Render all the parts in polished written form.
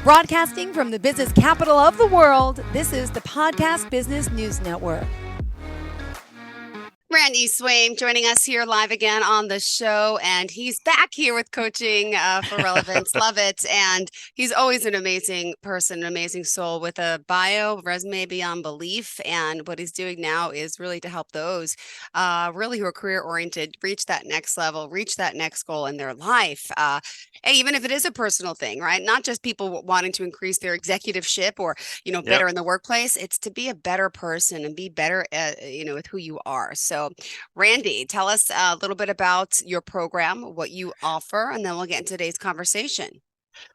Broadcasting from the business capital of the world, this is the Podcast Business News Network. Randy Swaim joining us here live again on the show, and he's back here with coaching for relevance. Love it. And he's always an amazing person, an amazing soul with a resume beyond belief. And what he's doing now is really to help those really who are career oriented reach that next level, reach that next goal in their life. Even if it is a personal thing, right? Not just people wanting to increase their executiveship or, better in the workplace. It's to be a better person and be better, with who you are. So, Randy, tell us a little bit about your program, what you offer, and then we'll get into today's conversation.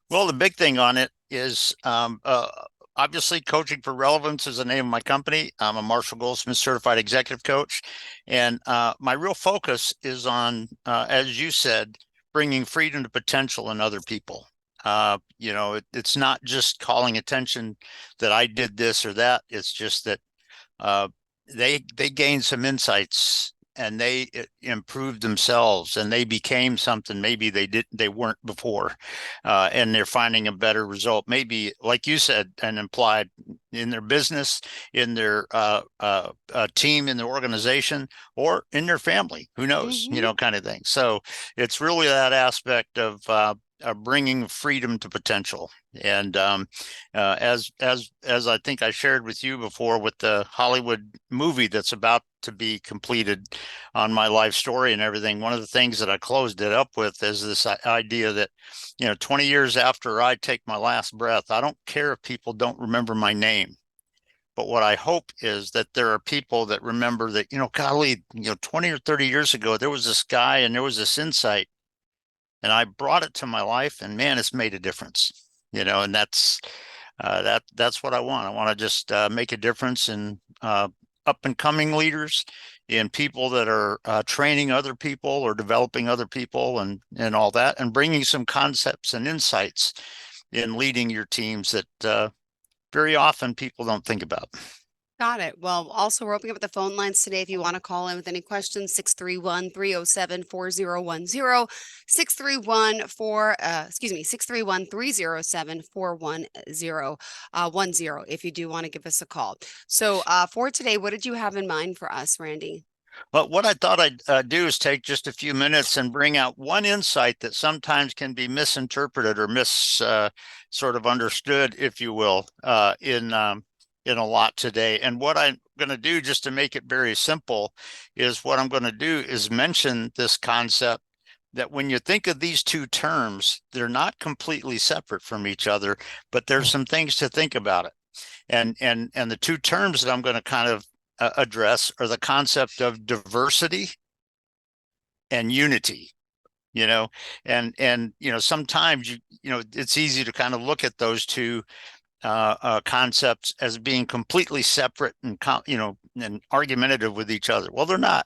Well, the big thing on it is obviously Coaching for Relevance is the name of my company. I'm a Marshall Goldsmith certified executive coach. And my real focus is on, as you said, bringing freedom to potential in other people. It's not just calling attention that I did this or that. It's just that they gained some insights and they improved themselves and they became something maybe they weren't before, and they're finding a better result, maybe like you said and implied, in their business, in their team, in their organization, or in their family, who knows, kind of thing. So it's really that aspect of bringing freedom to potential. And as I think I shared with you before, with the Hollywood movie that's about to be completed on my life story and everything, one of the things that I closed it up with is this idea that 20 years after I take my last breath, I don't care if people don't remember my name. But what I hope is that there are people that remember that, golly, 20 or 30 years ago, there was this guy and there was this insight, and I brought it to my life, and man, it's made a difference, and that's what I want. I want to just make a difference in up and coming leaders, in people that are training other people or developing other people, and all that, and bringing some concepts and insights in leading your teams that very often people don't think about. Got it. Well, also, we're opening up the phone lines today. If you want to call in with any questions, 631-307-4010, 631-307-410, if you do want to give us a call. So for today, what did you have in mind for us, Randy? Well, what I thought I'd do is take just a few minutes and bring out one insight that sometimes can be misinterpreted or sort of understood, if you will, in a lot today. And what I'm going to do, just to make it very simple, is what I'm going to do is mention this concept that when you think of these two terms, they're not completely separate from each other, but there's some things to think about it. And the two terms that I'm going to kind of address are the concept of diversity and unity. Sometimes it's easy to kind of look at those two concepts as being completely separate and argumentative with each other. Well, they're not.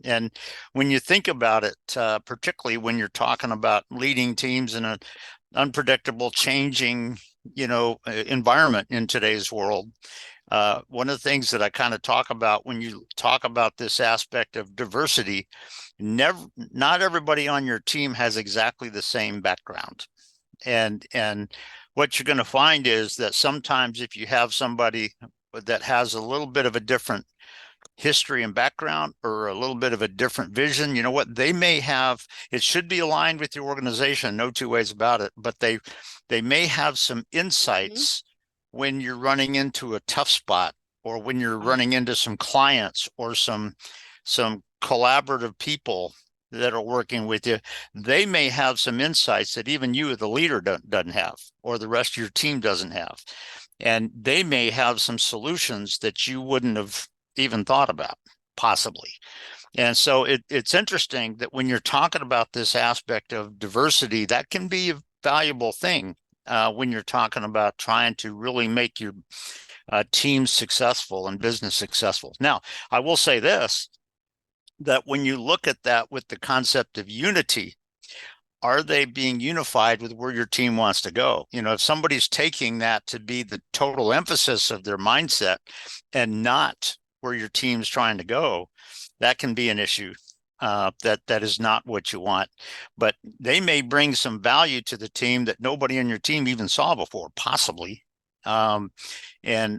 And when you think about it, particularly when you're talking about leading teams in an unpredictable, changing, environment in today's world, one of the things that I kind of talk about when you talk about this aspect of diversity, not everybody on your team has exactly the same background. And what you're going to find is that sometimes if you have somebody that has a little bit of a different history and background, or a little bit of a different vision, what they may have, it should be aligned with your organization, no two ways about it, but they may have some insights when you're running into a tough spot, or when you're running into some clients or some collaborative people that are working with you. They may have some insights that even you, the leader, doesn't have, or the rest of your team doesn't have. And they may have some solutions that you wouldn't have even thought about, possibly. And so it's interesting that when you're talking about this aspect of diversity, that can be a valuable thing when you're talking about trying to really make your team successful and business successful. Now, I will say this, that when you look at that with the concept of unity, are they being unified with where your team wants to go? If somebody's taking that to be the total emphasis of their mindset and not where your team's trying to go, that can be an issue. that is not what you want. But they may bring some value to the team that nobody on your team even saw before, possibly. And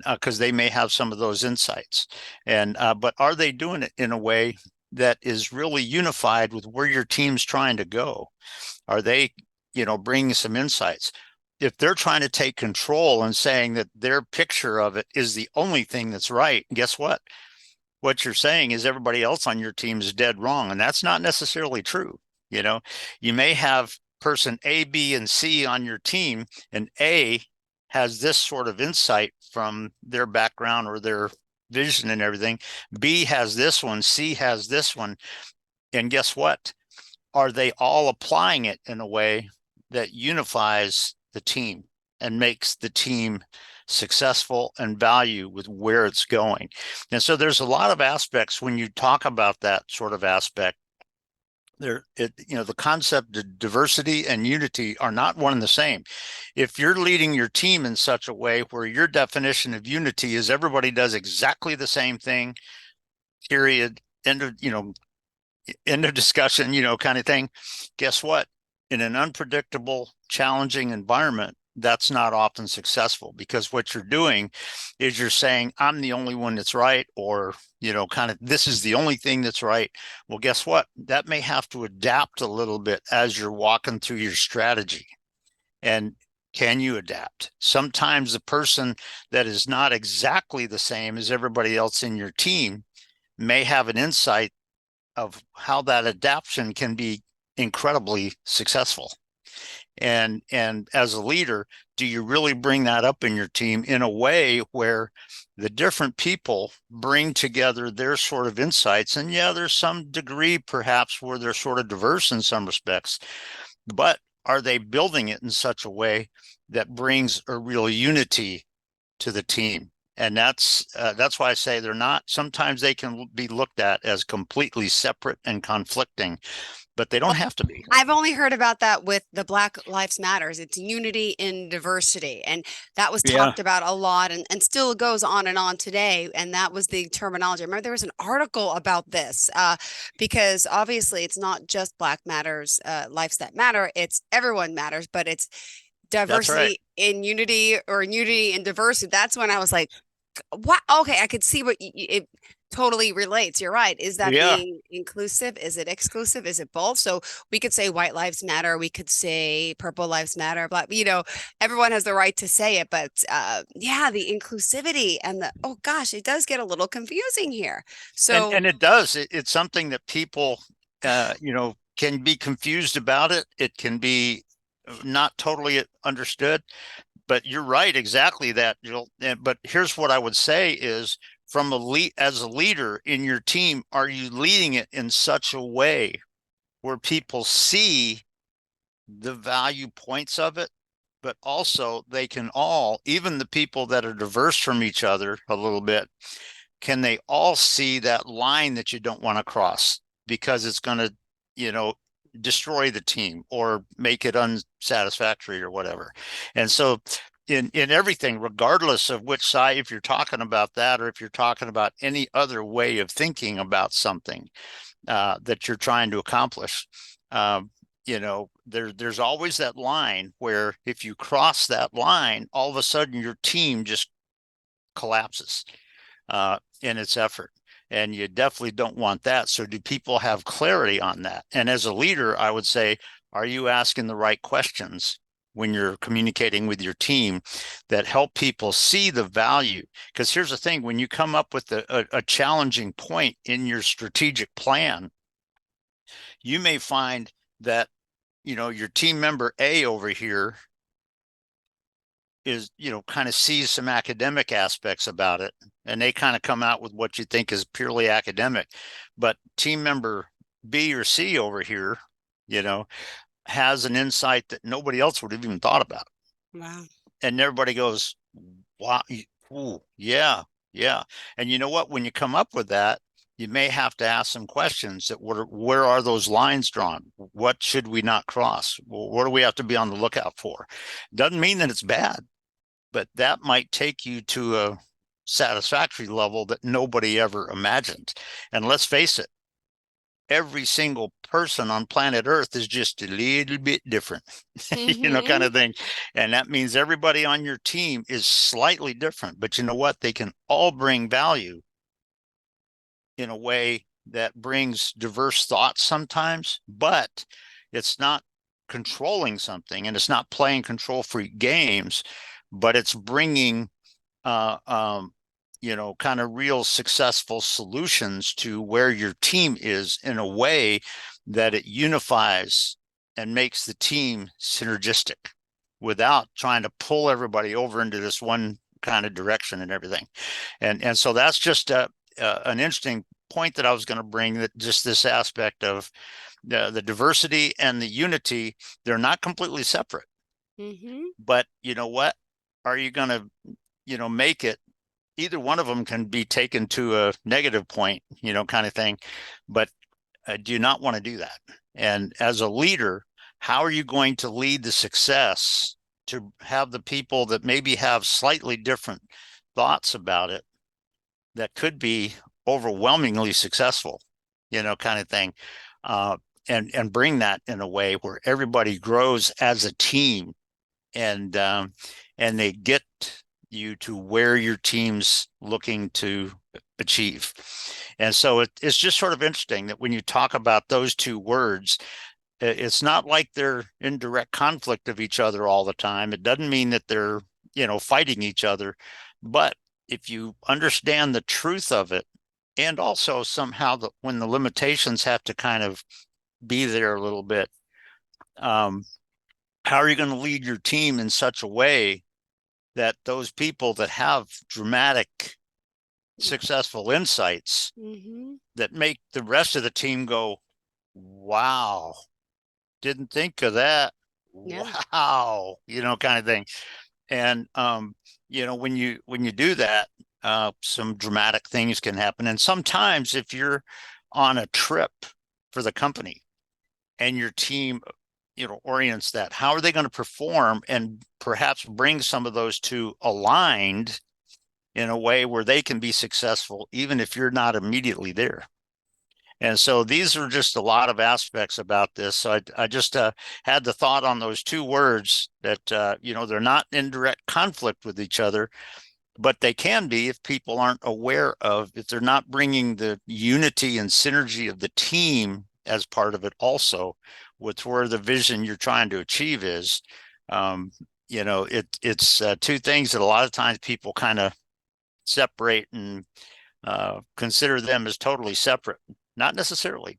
because they may have some of those insights. And but are they doing it in a way that is really unified with where your team's trying to go? Are they, bringing some insights? If they're trying to take control and saying that their picture of it is the only thing that's right, guess what? What you're saying is everybody else on your team is dead wrong. And that's not necessarily true. You may have person A, B, and C on your team, and A has this sort of insight from their background or their vision and everything. B has this one, C has this one. And guess what? Are they all applying it in a way that unifies the team and makes the team successful and value with where it's going? And so there's a lot of aspects when you talk about that sort of aspect. The concept of diversity and unity are not one and the same. If you're leading your team in such a way where your definition of unity is everybody does exactly the same thing, period, end of discussion, kind of thing, guess what? In an unpredictable, challenging environment, that's not often successful, because what you're doing is you're saying, I'm the only one that's right, or, kind of, this is the only thing that's right. Well, guess what? That may have to adapt a little bit as you're walking through your strategy. And can you adapt? Sometimes the person that is not exactly the same as everybody else in your team may have an insight of how that adaptation can be incredibly successful. And as a leader, do you really bring that up in your team in a way where the different people bring together their sort of insights? And yeah, there's some degree perhaps where they're sort of diverse in some respects, but are they building it in such a way that brings a real unity to the team? And that's why I say they're not. Sometimes they can be looked at as completely separate and conflicting, but they don't have to be. I've only heard about that with the Black Lives Matters. It's unity in diversity. And that was talked about a lot and still goes on and on today. And that was the terminology. I remember there was an article about this because obviously it's not just Black matters, lives that matter. It's everyone matters, but it's diversity in unity, or unity in diversity. That's when I was like, what? Okay, I could see what it totally relates. You're right. Is that being inclusive? Is it exclusive? Is it both? So we could say white lives matter. We could say purple lives matter. Black, everyone has the right to say it. But the inclusivity and oh gosh, it does get a little confusing here. So and it does. It's something that people, can be confused about it. It can be not totally understood. But you're right, exactly that, Jill. But here's what I would say is, as a leader in your team, are you leading it in such a way where people see the value points of it, but also they can all, even the people that are diverse from each other a little bit, can they all see that line that you don't want to cross, because it's going to, destroy the team or make it unsatisfactory or whatever. And so in everything, regardless of which side, if you're talking about that, or if you're talking about any other way of thinking about something that you're trying to accomplish, there's always that line where if you cross that line, all of a sudden your team just collapses in its effort. And you definitely don't want that. So do people have clarity on that? And as a leader, I would say, are you asking the right questions when you're communicating with your team that help people see the value? Because here's the thing, when you come up with a challenging point in your strategic plan, you may find that, your team member A over here is, kind of sees some academic aspects about it, and they kind of come out with what you think is purely academic. But team member B or C over here, has an insight that nobody else would have even thought about. Wow. And everybody goes, wow, ooh, yeah. And you know what? When you come up with that, you may have to ask some questions that where are those lines drawn? What should we not cross? What do we have to be on the lookout for? Doesn't mean that it's bad, but that might take you to a satisfactory level that nobody ever imagined. And let's face it, every single person on planet Earth is just a little bit different, Mm-hmm. kind of thing. And that means everybody on your team is slightly different, but you know what? They can all bring value in a way that brings diverse thoughts sometimes, but it's not controlling something, and it's not playing control freak games, but it's bringing uh, um, kind of real successful solutions to where your team is in a way that it unifies and makes the team synergistic without trying to pull everybody over into this one kind of direction and everything. And so that's just an interesting point that I was going to bring, that just this aspect of the diversity and the unity, they're not completely separate. Mm-hmm. But you know what? Are you going to, make it, either one of them can be taken to a negative point, kind of thing. But I do not want to do that. And as a leader, how are you going to lead the success to have the people that maybe have slightly different thoughts about it that could be overwhelmingly successful, kind of thing, uh, and bring that in a way where everybody grows as a team, and they get you to where your team's looking to achieve. And so it's just sort of interesting that when you talk about those two words, it's not like they're in direct conflict of each other all the time. It doesn't mean that they're, fighting each other. But if you understand the truth of it, and also somehow when the limitations have to kind of be there a little bit, how are you going to lead your team in such a way that those people that have dramatic, successful insights Mm-hmm. that make the rest of the team go, wow, didn't think of that. Yeah. Wow, kind of thing. And when you do that, some dramatic things can happen. And sometimes if you're on a trip for the company and your team, orients that, how are they going to perform, and perhaps bring some of those two aligned in a way where they can be successful, even if you're not immediately there. And so these are just a lot of aspects about this. So I just had the thought on those two words that, they're not in direct conflict with each other, but they can be if people aren't aware of, if they're not bringing the unity and synergy of the team as part of it also, with where the vision you're trying to achieve is. It's two things that a lot of times people kind of separate and consider them as totally separate. Not necessarily.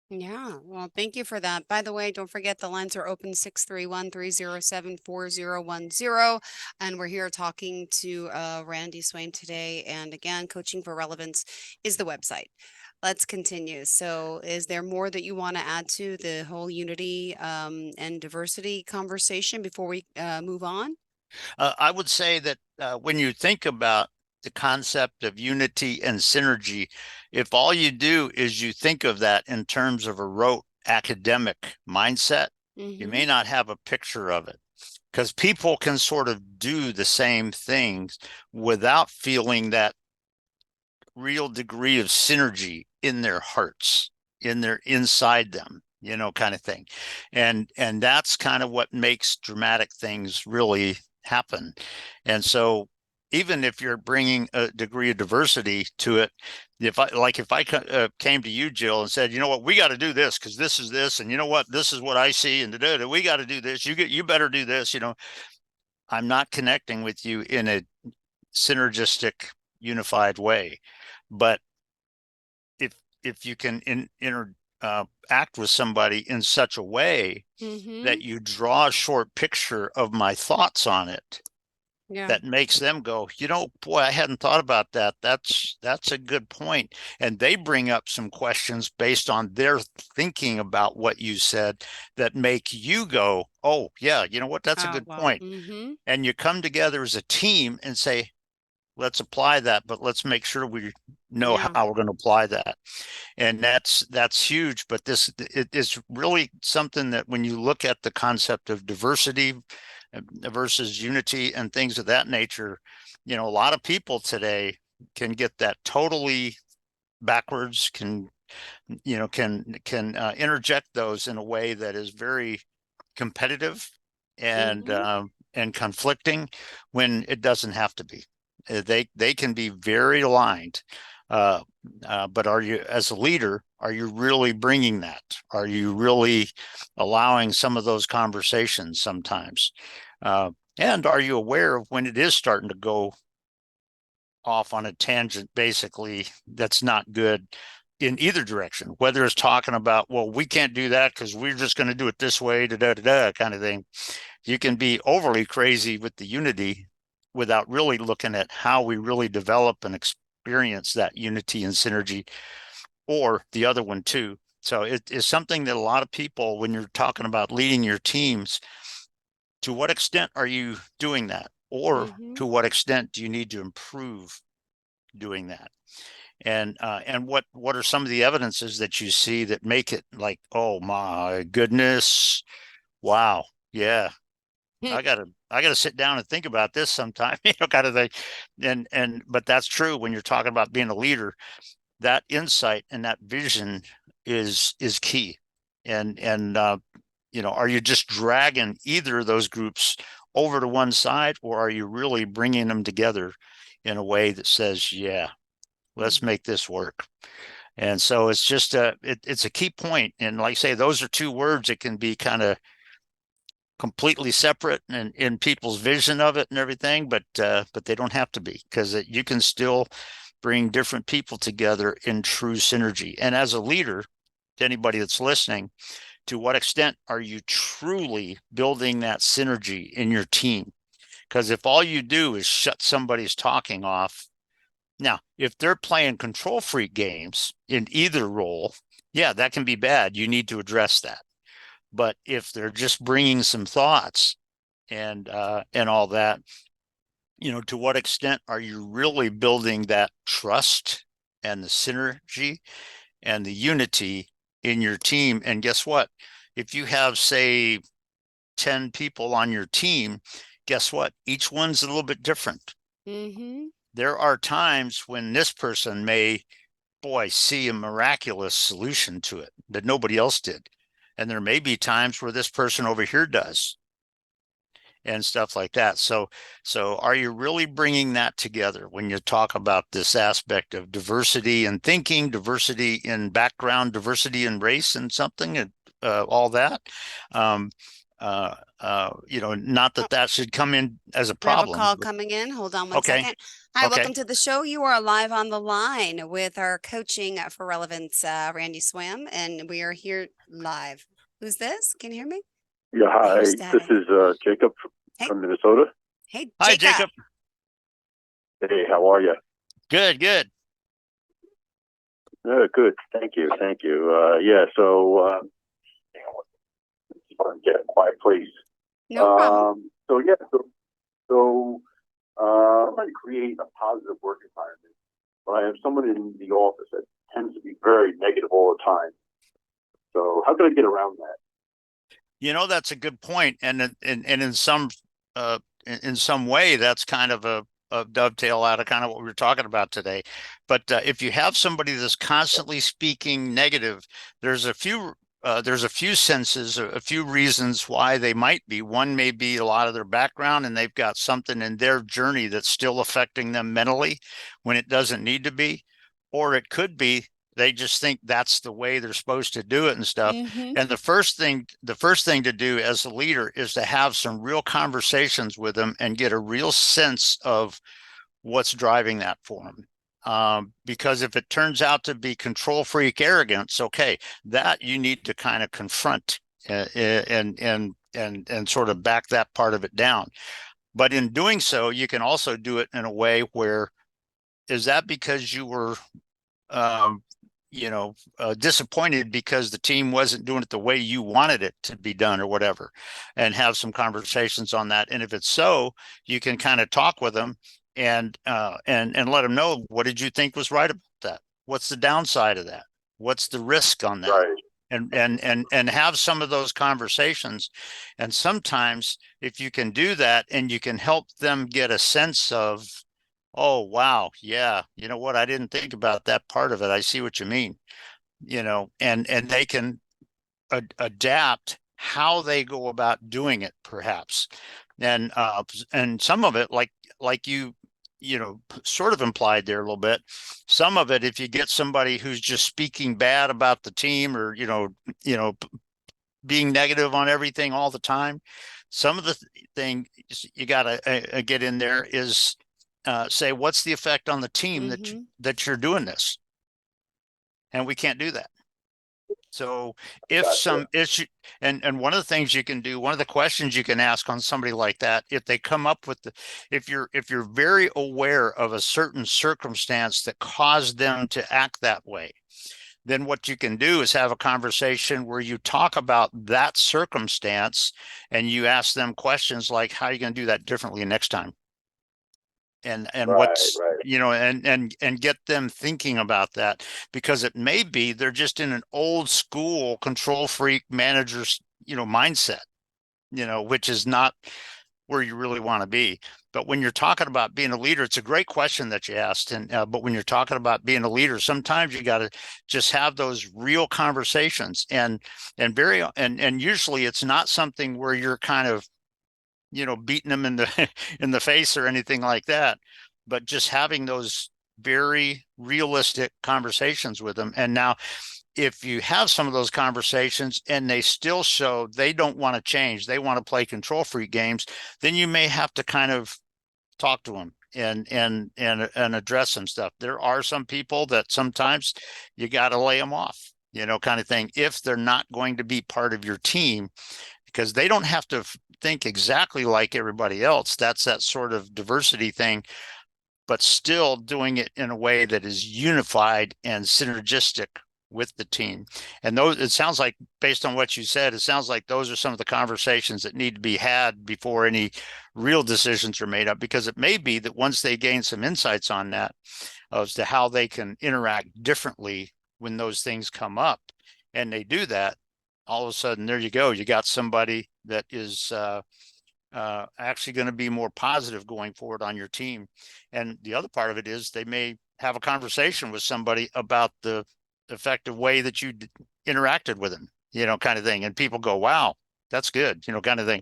Yeah, well, thank you for that. By the way, don't forget the lines are open 631-307-4010. And we're here talking to Randy Swaim today. And again, Coaching for Relevance is the website. Let's continue. So, is there more that you want to add to the whole unity and diversity conversation before we move on? I would say that when you think about the concept of unity and synergy, if all you do is you think of that in terms of a rote academic mindset, you Mm-hmm. may not have a picture of it, because people can sort of do the same things without feeling that real degree of synergy in their hearts, inside them, kind of thing. And that's kind of what makes dramatic things really happen. And so even if you're bringing a degree of diversity to it, if I came to you, Jill, and said, you know what, we got to do this because this is this, and you know what, this is what I see, and we got to do this. You better do this. I'm not connecting with you in a synergistic, unified way. But if you can act with somebody in such a way Mm-hmm. that you draw a short picture of my thoughts on it, Yeah. that makes them go, boy, I hadn't thought about that. That's a good point. And they bring up some questions based on their thinking about what you said that make you go, oh yeah, you know what? That's a Oh, good wow. point. Mm-hmm. And you come together as a team and say, let's apply that, but let's make sure we know Yeah. how we're going to apply that. And that's huge. But it is really something that when you look at the concept of diversity versus unity and things of that nature, a lot of people today can get that totally backwards, can can interject those in a way that is very competitive and conflicting when it doesn't have to be. They can be very aligned. But are you, as a leader, are you really bringing that? Are you really allowing some of those conversations sometimes? And are you aware of when it is starting to go off on a tangent, basically, that's not good in either direction, whether it's talking about, well, we can't do that because we're just going to do it this way, da da da da kind of thing. You can be overly crazy with the unity without really looking at how we really develop and experience that unity and synergy, or the other one too. So it is something that a lot of people, when you're talking about leading your teams, to what extent are you doing that? Or to what extent do you need to improve doing that? And what are some of the evidences that you see that make it like, oh my goodness, wow, yeah, I gotta sit down and think about this sometime, kind of thing. But that's true when you're talking about being a leader. That insight and that vision is key. And are you just dragging either of those groups over to one side, or are you really bringing them together in a way that says, yeah, let's make this work? And so it's just it's a key point. And like I say, those are two words that can be kind of completely separate in people's vision of it and everything, but they don't have to be, because you can still bring different people together in true synergy. And as a leader, to anybody that's listening, to what extent are you truly building that synergy in your team? Because if all you do is shut somebody's talking off, now, if they're playing control freak games in either role, yeah, that can be bad. You need to address that. But if they're just bringing some thoughts and all that, to what extent are you really building that trust and the synergy and the unity in your team? And guess what? If you have, say, 10 people on your team, guess what? Each one's a little bit different. There are times when this person may, see a miraculous solution to it that nobody else did. And there may be times where this person over here does, and stuff like that. So are you really bringing that together when you talk about this aspect of diversity in thinking, diversity in background, diversity in race and something, and all that? Not that should come in as a problem. We have a call coming in. Hold on one second. Hi, welcome to the show. You are live on the line with our coaching for relevance, Randy Swaim, and we are here live. Who's this? Can you hear me? Yeah, hi. This is Jacob from Minnesota. Hey, Jacob. Hi, Jacob. Hey, how are you? Good. Good. Thank you. So get a quiet place. No problem. I'm going to create a positive work environment, but I have someone in the office that tends to be very negative all the time. So how can I get around that? That's a good point. And in some way, that's kind of a dovetail out of kind of what we were talking about today. But if you have somebody that's constantly speaking negative, there's a few senses, a few reasons why they might be. One may be a lot of their background, and they've got something in their journey that's still affecting them mentally when it doesn't need to be. Or it could be they just think that's the way they're supposed to do it and stuff. And the first thing to do as a leader is to have some real conversations with them and get a real sense of what's driving that for them. Because if it turns out to be control freak arrogance, okay, that you need to kind of confront and sort of back that part of it down. But in doing so, you can also do it in a way where, is that because you were disappointed because the team wasn't doing it the way you wanted it to be done or whatever, and have some conversations on that. And if it's so, you can kind of talk with them and let them know, what did you think was right about that? What's the downside of that? What's the risk on that? Right. And have some of those conversations. And sometimes if you can do that and you can help them get a sense of, oh, wow, yeah, you know what, I didn't think about that part of it. I see what you mean. and they can adapt how they go about doing it, perhaps. And some of it, like sort of implied there a little bit, some of it, if you get somebody who's just speaking bad about the team, or being negative on everything all the time, some of the thing you got to get in there is say, what's the effect on the team that you're doing this? And we can't do that. So if some issue, and one of the things you can do, one of the questions you can ask on somebody like that, if they come up with if you're very aware of a certain circumstance that caused them to act that way, then what you can do is have a conversation where you talk about that circumstance and you ask them questions like, how are you going to do that differently next time? And what's, and get them thinking about that, because it may be they're just in an old school control freak manager's, mindset, which is not where you really want to be. But when you're talking about being a leader, it's a great question that you asked. And but when you're talking about being a leader, sometimes you got to just have those real conversations, and usually it's not something where you're kind of, beating them in the face or anything like that, but just having those very realistic conversations with them. And now, if you have some of those conversations and they still show they don't want to change, they want to play control freak games, then you may have to kind of talk to them and address some stuff. There are some people that sometimes you got to lay them off, kind of thing, if they're not going to be part of your team, because they don't have to think exactly like everybody else. That's that sort of diversity thing, but still doing it in a way that is unified and synergistic with the team. And those, it sounds like, based on what you said, it sounds like those are some of the conversations that need to be had before any real decisions are made up, because it may be that once they gain some insights on that as to how they can interact differently when those things come up, and they do that, all of a sudden, there you go. You got somebody that is actually going to be more positive going forward on your team. And the other part of it is they may have a conversation with somebody about the effective way that you interacted with them, kind of thing. And people go, wow, that's good, kind of thing.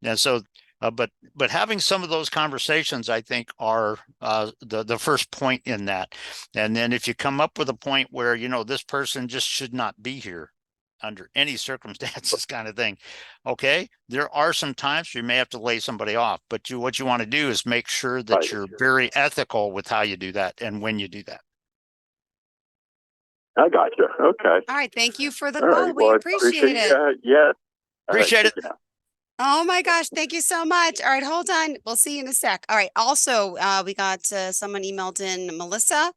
And so, but having some of those conversations, I think, are the first point in that. And then if you come up with a point where, this person just should not be here under any circumstances, kind of thing. Okay, there are some times you may have to lay somebody off, but what you want to do is make sure that you're very ethical with how you do that and when you do that. I got you. Okay. All right. Thank you for the All call. right. We Well, appreciate it. Yeah. Appreciate it. Oh my gosh. Thank you so much. All right. Hold on. We'll see you in a sec. All right. Also, we got someone emailed in, Melissa.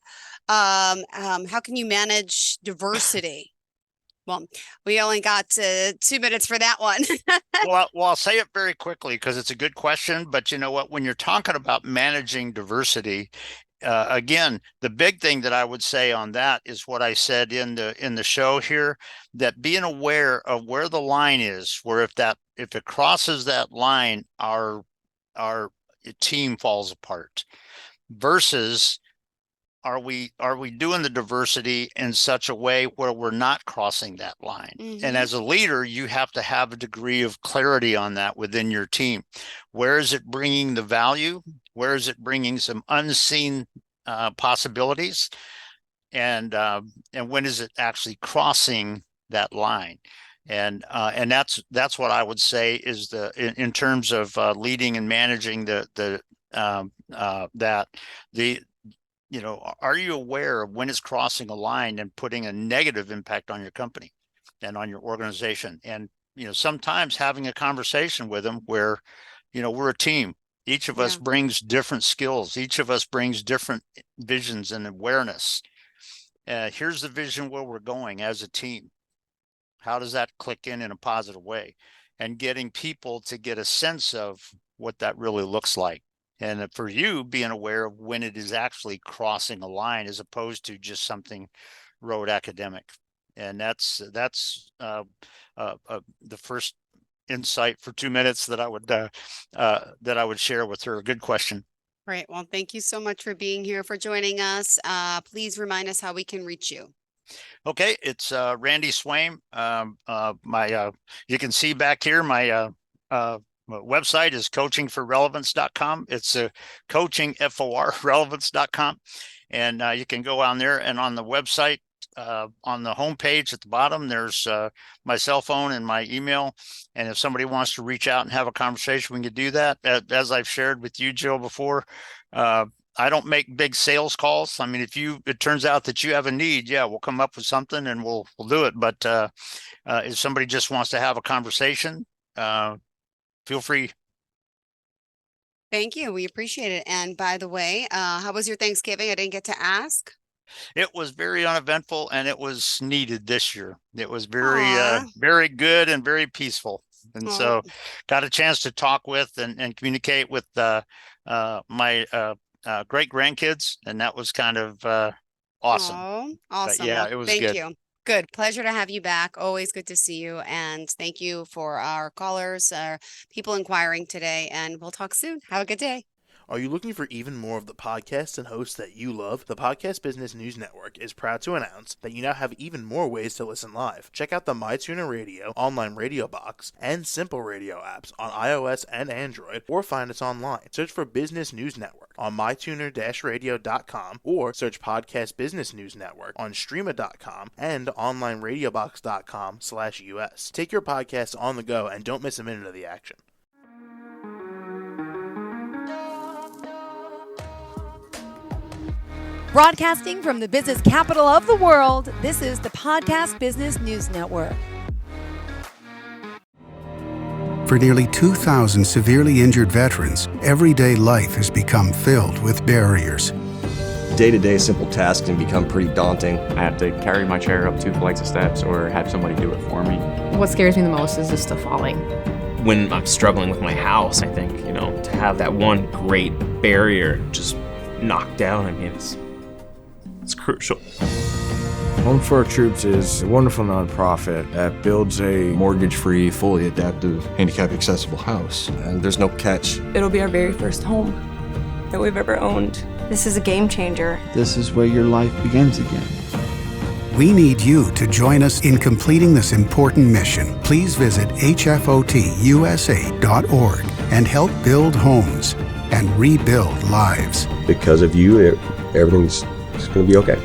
How can you manage diversity? Well, we only got 2 minutes for that one. Well, I'll say it very quickly because it's a good question. But you know what? When you're talking about managing diversity, again, the big thing that I would say on that is what I said in the show here, that being aware of where the line is, where if it crosses that line, our team falls apart, versus are we doing the diversity in such a way where we're not crossing that line? And as a leader, you have to have a degree of clarity on that within your team. Where is it bringing the value? Where is it bringing some unseen possibilities? And when is it actually crossing that line? And that's what I would say is in terms of leading and managing are you aware of when it's crossing a line and putting a negative impact on your company and on your organization? And, sometimes having a conversation with them where, we're a team. Each of us brings different skills. Each of us brings different visions and awareness. Here's the vision where we're going as a team. How does that click in a positive way? And getting people to get a sense of what that really looks like. And for you, being aware of when it is actually crossing a line as opposed to just something rote academic. And that's the first insight for 2 minutes that I would share with her. A good question. Great. Well, thank you so much for being here, for joining us. Please remind us how we can reach you. Okay, it's Randy Swaim. You can see back here my website is coachingforrelevance.com. It's coaching for relevance.com, and you can go on there, and on the website, on the homepage at the bottom, there's my cell phone and my email. And if somebody wants to reach out and have a conversation, we can do that. As I've shared with you, Jill, before, I don't make big sales calls. I mean, it turns out that you have a need, yeah, we'll come up with something and we'll do it. But if somebody just wants to have a conversation, feel free. Thank you. We appreciate it. And by the way, how was your Thanksgiving? I didn't get to ask. It was very uneventful, and it was needed this year. It was Aw. very good and very peaceful. And Aw. so got a chance to talk with and communicate with my great grandkids, and that was kind of awesome. Oh, awesome. yeah, Well, it was thank good. you. Good. Pleasure to have you back. Always good to see you. And thank you for our callers, people inquiring today. And we'll talk soon. Have a good day. Are you looking for even more of the podcasts and hosts that you love? The Podcast Business News Network is proud to announce that you now have even more ways to listen live. Check out the MyTuner Radio, online radio box, and Simple Radio apps on iOS and Android, or find us online. Search for Business News Network on mytuner-radio.com, or search Podcast Business News Network on streama.com and onlineradiobox.com/US. Take your podcast on the go and don't miss a minute of the action. Broadcasting from the business capital of the world, this is the Podcast Business News Network. For nearly 2,000 severely injured veterans, everyday life has become filled with barriers. Day-to-day simple tasks can become pretty daunting. I have to carry my chair up 2 flights of steps or have somebody do it for me. What scares me the most is just the falling. When I'm struggling with my house, I think, to have that one great barrier just knocked down, I mean, it's crucial. Home for Our Troops is a wonderful nonprofit that builds a mortgage-free, fully adaptive, handicap-accessible house. And there's no catch. It'll be our very first home that we've ever owned. This is a game changer. This is where your life begins again. We need you to join us in completing this important mission. Please visit hfotusa.org and help build homes and rebuild lives. Because of you, everything's going to be okay.